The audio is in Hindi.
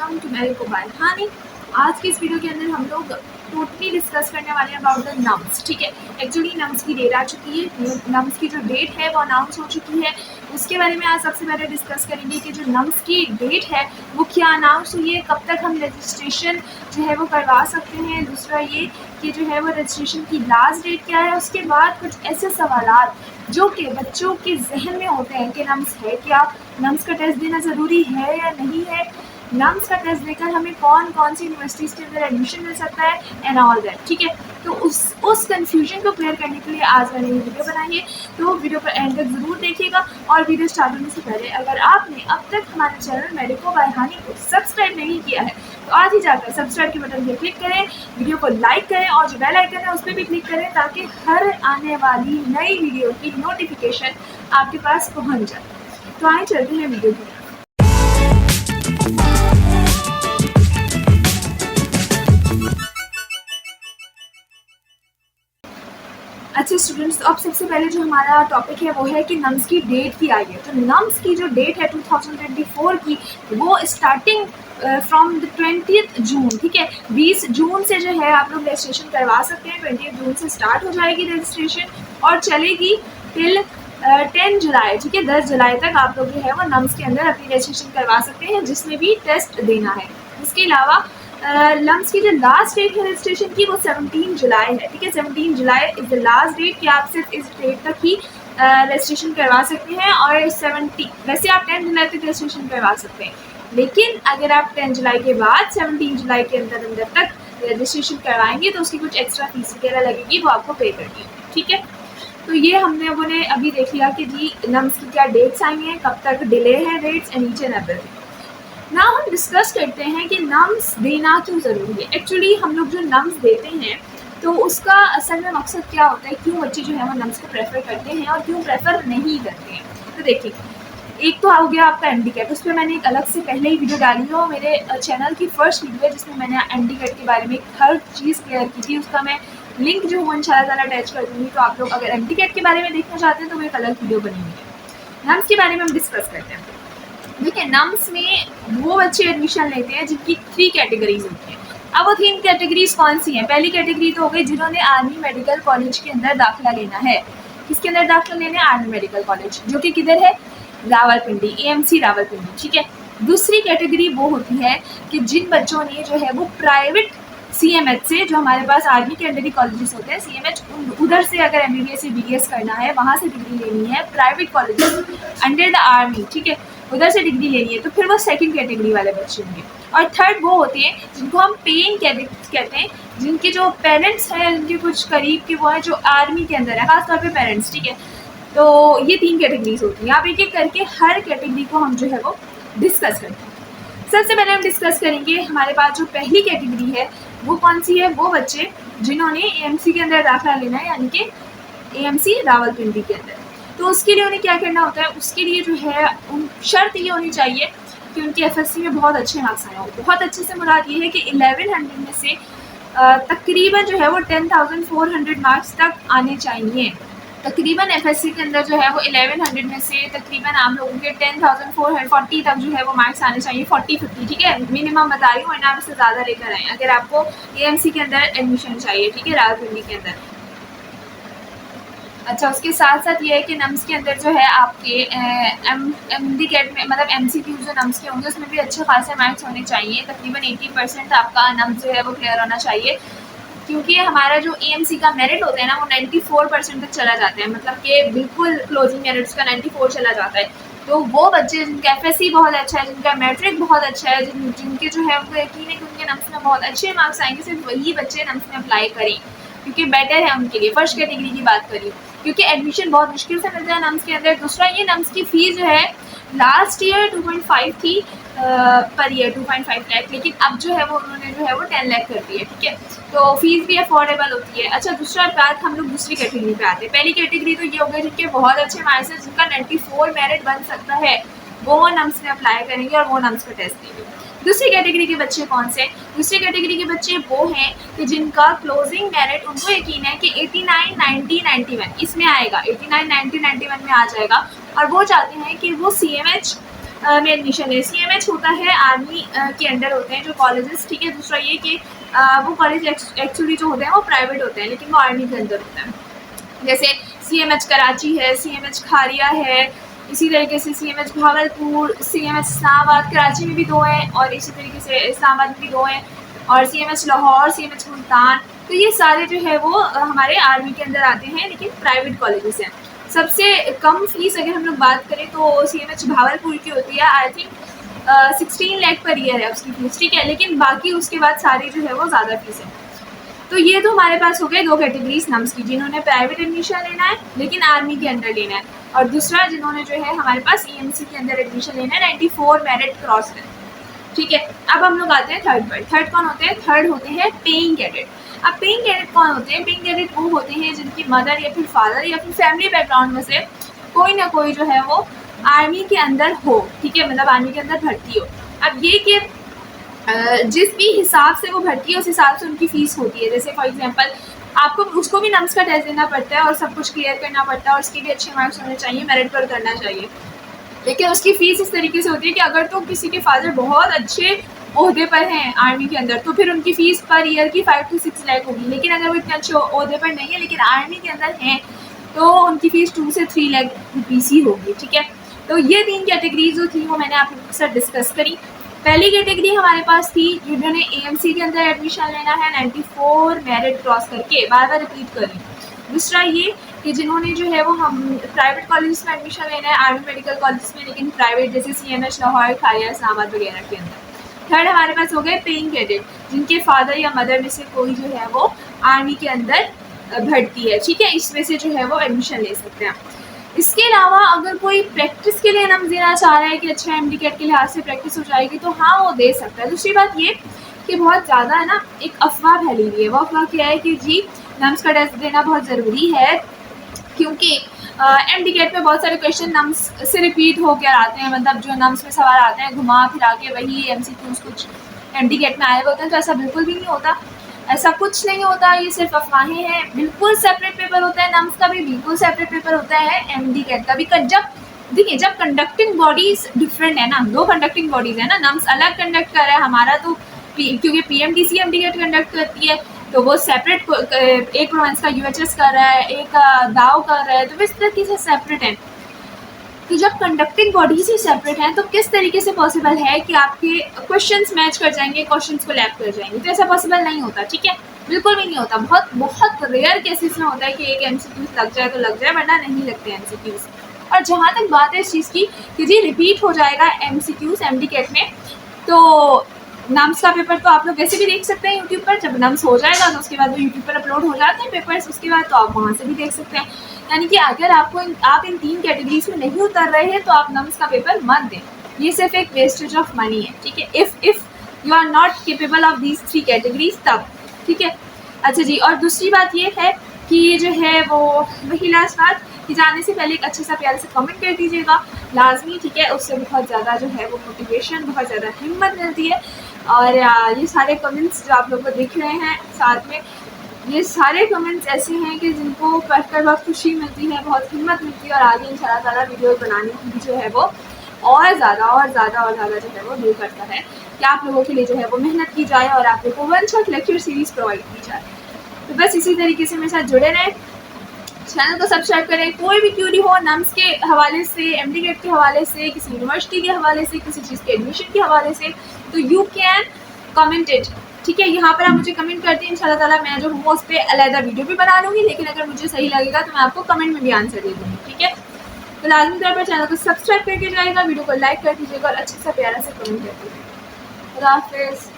वेलकम टू मेरिको बाय हानी। आज की इस वीडियो के अंदर हम लोग टोटली डिस्कस करने वाले हैं अबाउट द नम्स। ठीक है, एक्चुअली नम्स की डेट आ चुकी है, नम्स की जो डेट है वो अनाउंस हो चुकी है। उसके बारे में आज सबसे पहले डिस्कस करेंगे कि जो नम्स की डेट है वो क्या अनाउंस हुई है, कब तक हम रजिस्ट्रेशन जो है वो करवा सकते हैं। दूसरा ये कि जो है वो रजिस्ट्रेशन की लास्ट डेट क्या है। उसके बाद कुछ ऐसे सवालात जो कि बच्चों के जहन में होते हैं कि नम्स है क्या, नम्स का टेस्ट देना ज़रूरी है या नहीं है, नम्स का टेस्ट देकर हमें कौन कौन सी यूनिवर्सिटीज़ के अंदर एडमिशन मिल सकता है एंड ऑल दैट। ठीक है, तो उस कन्फ्यूजन को क्लियर करने के लिए आज मैंने ये वीडियो बनाई है, तो वीडियो पर एंड तक ज़रूर देखिएगा। और वीडियो स्टार्ट होने से पहले अगर आपने अब तक हमारे चैनल मेरिको बाय हानी को सब्सक्राइब नहीं किया है तो आज ही जाकर सब्सक्राइब के बटन पर क्लिक करें, वीडियो को लाइक करें और जो बेल आइकन है उस पर भी क्लिक करें ताकि हर आने वाली नई वीडियो की नोटिफिकेशन आपके पास पहुंच जाए। तो आइए चलते हैं वीडियो की। अच्छा स्टूडेंट्स, तो अब सबसे पहले जो हमारा टॉपिक है वो है कि नम्स की डेट की आई है। तो नम्स की जो डेट है 2024 की वो स्टार्टिंग फ्रॉम द 20 जून। ठीक है, 20 जून से जो है आप लोग रजिस्ट्रेशन करवा सकते हैं। 20 जून से स्टार्ट हो जाएगी रजिस्ट्रेशन और चलेगी टिल 10 जुलाई। ठीक है, 10 जुलाई तक आप लोग जो है वो नम्स के अंदर अपनी रजिस्ट्रेशन करवा सकते हैं जिसमें भी टेस्ट देना है। इसके अलावा नम्स की जो लास्ट डेट है रजिस्ट्रेशन की वो 17 जुलाई है। ठीक है, 17 July is the last date कि आप सिर्फ इस डेट तक ही रजिस्ट्रेशन करवा सकते हैं। और 70 वैसे आप 10 जुलाई तक रजिस्ट्रेशन करवा सकते हैं, लेकिन अगर आप 10 जुलाई के बाद 17 जुलाई के अंदर तक रजिस्ट्रेशन करवाएंगे तो उसकी कुछ एक्स्ट्रा फीस वगैरह लगेगी, वो आपको पे करनी है। ठीक है, तो ये हमने उन्होंने अभी देख लिया कि जी नम्स की क्या डेट्स आई हैं, कब तक डिले है dates and each and everything. ना हम डिस्कस करते हैं कि नम्स देना क्यों ज़रूरी है। एक्चुअली हम लोग जो नम्स देते हैं तो उसका असल में मकसद क्या होता है, क्यों बच्चे जो है वो नम्स को प्रेफर करते हैं और क्यों प्रेफर नहीं करते हैं। तो देखिए, एक तो हो गया आपका एमडी-कैट, उस पर मैंने एक अलग से पहले ही वीडियो डाली है और मेरे चैनल की फर्स्ट वीडियो है जिसमें मैंने एमडी-कैट के बारे में हर चीज़ क्लियर की थी। उसका मैं लिंक जो हूँ इंशाल्लाह ताला अटैच कर दूँगी, तो आप लोग अगर एमडी-कैट के बारे में देखना चाहते हैं तो वो एक अलग वीडियो बनी हुई है। नम्स के बारे में हम डिस्कस करते हैं। देखिए, नम्स में वो बच्चे एडमिशन लेते हैं जिनकी 3 कैटेगरीज होती हैं। अब वो 3 कैटेगरीज कौन सी हैं? पहली कैटेगरी तो हो गई जिन्होंने आर्मी मेडिकल कॉलेज के अंदर दाखिला लेना है। किसके अंदर दाखिला लेना है? आर्मी मेडिकल कॉलेज, जो कि किधर है? रावलपिंडी, एएमसी रावलपिंडी। ठीक है, दूसरी कैटेगरी वो होती है कि जिन बच्चों ने जो है वो प्राइवेट सीएमएच से, जो हमारे पास आर्मी के अंडर ही कॉलेजेस होते हैं सीएमएच, उधर से अगर एमबीबीएस या बीडीएस करना है, वहाँ से डिग्री लेनी है private colleges under the army. ठीक है, उधर से डिग्री लेनी है, तो फिर वो सेकंड कैटेगरी वाले बच्चे होंगे। और थर्ड वो होते हैं जिनको हम पेइंग कैडेट्स कहते हैं, जिनके जो पेरेंट्स हैं उनके कुछ करीब के वो हैं जो आर्मी के अंदर है, खासतौर पे पेरेंट्स। ठीक है, तो ये 3 कैटेगरीज होती हैं। आप एक एक करके हर कैटेगरी को हम जो है वो डिस्कस करते हैं। सबसे पहले हम डिस्कस करेंगे हमारे पास जो पहली कैटेगरी है वो कौन सी है? वो बच्चे जिन्होंने एएमसी के अंदर दाखिला लेना है, यानी कि एएमसी रावलपिंडी के अंदर। तो उसके लिए उन्हें क्या करना होता है? उसके लिए जो है शर्त ये होनी चाहिए कि उनके एफएससी में बहुत अच्छे मार्क्स आए हों। बहुत अच्छे से मुराद ये है कि 1100 में से तकरीबन जो है वो 10,400 मार्क्स तक आने चाहिए। तकरीबन एफएससी के अंदर जो है वो 1100 में से तकरीबन आप लोगों के 10,440 तक जो है वो मार्क्स आने चाहिए, 40-50। ठीक है, मिनिमम बता रही हूँ, वरना आप इससे ज़्यादा लेकर आएँ अगर आपको एएमसी के अंदर एडमिशन चाहिए। ठीक है, रावलपिंडी के अंदर। अच्छा, उसके साथ साथ ये है कि नम्स के अंदर जो है आपके एमडी-कैट में, मतलब एमसीक्यू जो नम्स के होंगे उसमें भी अच्छे खासे मार्क्स होने चाहिए। तकरीबन 80% आपका नम्स जो है वो क्लियर होना चाहिए, क्योंकि हमारा जो एएमसी का मेरिट होता है ना वो 94% तक चला जाता है, मतलब कि बिल्कुल क्लोजिंग मेरिट्स का 94 चला जाता है। तो वो बच्चे जिनका एफएससी बहुत अच्छा है, जिनका मैट्रिक बहुत अच्छा है, जिनके जो है उनको यकीन है कि उनके नम्स में बहुत अच्छे मार्क्स आएंगे, सिर्फ वही बच्चे नम्स में अप्लाई करें, क्योंकि बेटर है उनके लिए। फर्स्ट कैटेगरी की बात करिए, क्योंकि एडमिशन बहुत मुश्किल से मिलता है नम्स के अंदर। दूसरा ये, नम्स की फ़ीस जो है लास्ट ईयर 2.5 थी पर ईयर, 2.5 लाख, लेकिन अब जो है वो उन्होंने जो है वो 10 लाख कर दी है। ठीक है, तो फीस भी अफोर्डेबल होती है। अच्छा, दूसरा बात हम लोग दूसरी कैटेगरी पे आते हैं। पहली कैटेगरी तो ये हो गई जिनके बहुत अच्छे मार्क्स हैं, जिनका 94 मेरिट बन सकता है, वो नम्स में अप्लाई करेंगे और वो नम्स का टेस्ट देंगे। दूसरी कैटेगरी के बच्चे कौन से? दूसरी कैटेगरी के बच्चे वो हैं कि जिनका क्लोजिंग मेरिट, उनको यकीन है कि 89, 90, 91 इसमें आएगा, 89, 90, 91 में आ जाएगा, और वो चाहते हैं कि वो सीएमएच में एडमिशन ले। CMH होता है आर्मी के अंडर होते हैं जो कॉलेजेस, ठीक है। दूसरा ये कि वो कॉलेज एक्चुअली जो होते हैं वो प्राइवेट होते हैं लेकिन वो आर्मी के अंदर होते हैं। जैसे CMH कराची है, CMH खारिया है, इसी तरीके से CMH भावलपुर, CMH इस्लामाबाद, कराची में भी 2 हैं और इसी तरीके से इस्लामाबाद में भी 2 हैं, और CMH लाहौर, CMH मुल्तान। तो ये सारे जो है वो हमारे आर्मी के अंदर आते हैं लेकिन प्राइवेट कॉलेजेस हैं। सबसे कम फीस अगर हम लोग बात करें तो CMH भावलपुर की होती है, I think 16 lakh per year है उसकी फीस, ठीक है। लेकिन बाकी उसके बाद सारी जो है वो ज़्यादा फीस है। तो ये तो हमारे पास हो गए 2 कैटेगरीज नम्स की, जिन्होंने प्राइवेट एडमिशन लेना है लेकिन आर्मी के अंदर लेना है, और दूसरा जिन्होंने जो है हमारे पास EMC के अंदर एडमिशन लेना है 94 मेरिट क्रॉस करना, ठीक है। अब हम लोग आते हैं थर्ड पर। थर्ड कौन होते हैं? थर्ड होते हैं पेइंग कैडेट। अब पेइंग कैडेट कौन होते हैं? पेइंग कैडेट वो होते हैं जिनकी मदर या फिर फादर या फिर फैमिली बैकग्राउंड में से कोई ना कोई जो है वो आर्मी के अंदर हो, ठीक है, मतलब आर्मी के अंदर भर्ती हो। अब ये कि जिस भी हिसाब से वो भर्ती है उस हिसाब से उनकी फ़ीस होती है। जैसे फॉर एग्जांपल आपको उसको भी नम्स का टेस्ट देना पड़ता है और सब कुछ क्लियर करना पड़ता है और उसके भी अच्छे मार्क्स होने चाहिए, मेरिट पर करना चाहिए। लेकिन उसकी फ़ीस इस तरीके से होती है कि अगर तो किसी के फादर बहुत अच्छे ओहदे पर हैं आर्मी के अंदर तो फिर उनकी फ़ीस पर ईयर की 5 से 6 लाख होगी। लेकिन अगर वो इतने अच्छे ओहदे पर नहीं है लेकिन आर्मी के अंदर हैं तो उनकी फ़ीस 2 से 3 लाख रुपीस ही होगी, ठीक है। तो ये 3 कैटेगरीज जो थी वो मैंने आप लोगों के साथ डिस्कस करी। पहली कैटेगरी हमारे पास थी जिन्होंने AMC के अंदर एडमिशन लेना है 94 मेरिट क्रॉस करके, बार बार रिपीट कर रही हूँ। दूसरा ये कि जिन्होंने जो है वो हम प्राइवेट कॉलेज में एडमिशन लेना है, आर्मी मेडिकल कॉलेज में, लेकिन प्राइवेट जैसे CMH लाहौर, खारिया, इस्लामाबाद वगैरह के अंदर। थर्ड हमारे पास हो गए पेइंग कैडेट, जिनके फादर या मदर में से कोई जो है वो आर्मी के अंदर भर्ती है, ठीक है, इसमें से जो है वो एडमिशन ले सकते हैं। इसके अलावा अगर कोई प्रैक्टिस के लिए नम्स देना चाह रहा है कि अच्छा MD-CAT के लिहाज से प्रैक्टिस हो जाएगी तो हाँ वो दे सकता है। दूसरी बात ये कि बहुत ज़्यादा है ना एक अफवाह फैली हुई है। वो अफवाह क्या है कि जी नम्स का टेस्ट देना बहुत ज़रूरी है क्योंकि MD-CAT में बहुत सारे क्वेश्चन नम्स से रिपीट होकर आते हैं, मतलब जो नम्स में सवाल आते हैं घुमा फिरा के वही MCQs कुछ MD-CAT में आए हुए होते हैं। तो ऐसा बिल्कुल भी नहीं होता, ऐसा कुछ नहीं होता, ये सिर्फ अफवाहें हैं। बिल्कुल सेपरेट पेपर होता है नम्स का भी, बिल्कुल सेपरेट पेपर होता है MD-CAT का भी। जब देखिए जब कंडक्टिंग बॉडीज डिफरेंट है ना, 2 कंडक्टिंग बॉडीज है ना, नम्स अलग कंडक्ट कर रहा है, हमारा तो क्योंकि PMDC MD-CAT कंडक्ट करती है तो वो सेपरेट, एक प्रोविंस का UHS कर रहा है, एक दाव कर रहा है, तो इस तरीके से सेपरेट है। तो जब कंडक्टिंग बॉडीज ही सेपरेट हैं तो किस तरीके से पॉसिबल है कि आपके क्वेश्चंस मैच कर जाएंगे, क्वेश्चंस को लैप कर जाएंगे? तो ऐसा पॉसिबल नहीं होता, ठीक है, बिल्कुल भी नहीं होता। बहुत बहुत रेयर केसेस में होता है कि एक MCQs लग जाए तो लग जाए, वरना नहीं लगते MCQs। और जहाँ तक बात है इस चीज़ की कि जी रिपीट हो जाएगा MCQs MD-CAT में, तो नम्स का पेपर तो आप लोग वैसे भी देख सकते हैं यूट्यूब पर। जब नम्स हो जाएगा तो उसके बाद वो यूट्यूब पर अपलोड हो जाते हैं पेपर्स, उसके बाद तो आप वहाँ से भी देख सकते हैं। यानी कि अगर आप इन 3 कैटेगरीज में नहीं उतर रहे हैं तो आप नम्स का पेपर मत दें, ये सिर्फ एक वेस्टेज ऑफ मनी है, ठीक है। If you are not capable of these 3 categories तब, ठीक है। अच्छा जी, और दूसरी बात ये है कि जो है वो वही लास्ट बात कि जाने से पहले एक अच्छा सा प्यार से कमेंट कर दीजिएगा लाजमी, ठीक है। उससे बहुत ज़्यादा जो है वो मोटिवेशन, बहुत ज़्यादा हिम्मत मिलती है। और ये सारे कमेंट्स जो आप लोग को दिख रहे हैं साथ में, ये सारे कमेंट्स ऐसे हैं कि जिनको पढ़कर बहुत खुशी मिलती है, बहुत हिम्मत मिलती है और आगे इंशाल्लाह ताला वीडियो बनाने की जो है वो और ज़्यादा जो है वो दिल करता है कि आप लोगों के लिए जो है वो मेहनत की जाए और आप लोग को one shot lecture series provide की जाए। तो बस इसी तरीके से मेरे साथ जुड़े रहें, चैनल को सब्सक्राइब करें। कोई भी क्यूरी हो नम्स के हवाले से, MD-CAT के हवाले से, किसी यूनिवर्सिटी के हवाले से, किसी चीज़ के एडमिशन के हवाले से, तो यू कैन कमेंट इट, ठीक है। यहाँ पर आप मुझे कमेंट करते हैं, इंशाल्लाह ताला मैं जो हूँ उस पर अलहदा वीडियो भी बना लूँगी, लेकिन अगर मुझे सही लगेगा तो मैं आपको कमेंट में भी आंसर दे दूँगी, ठीक है। तो लाजमी तौर पर चैनल को सब्सक्राइब करके जाएगा, वीडियो को लाइक कर दीजिएगा और अच्छे सा प्यारा से कमेंट कर दीजिएगा। खुदा हाफिज़।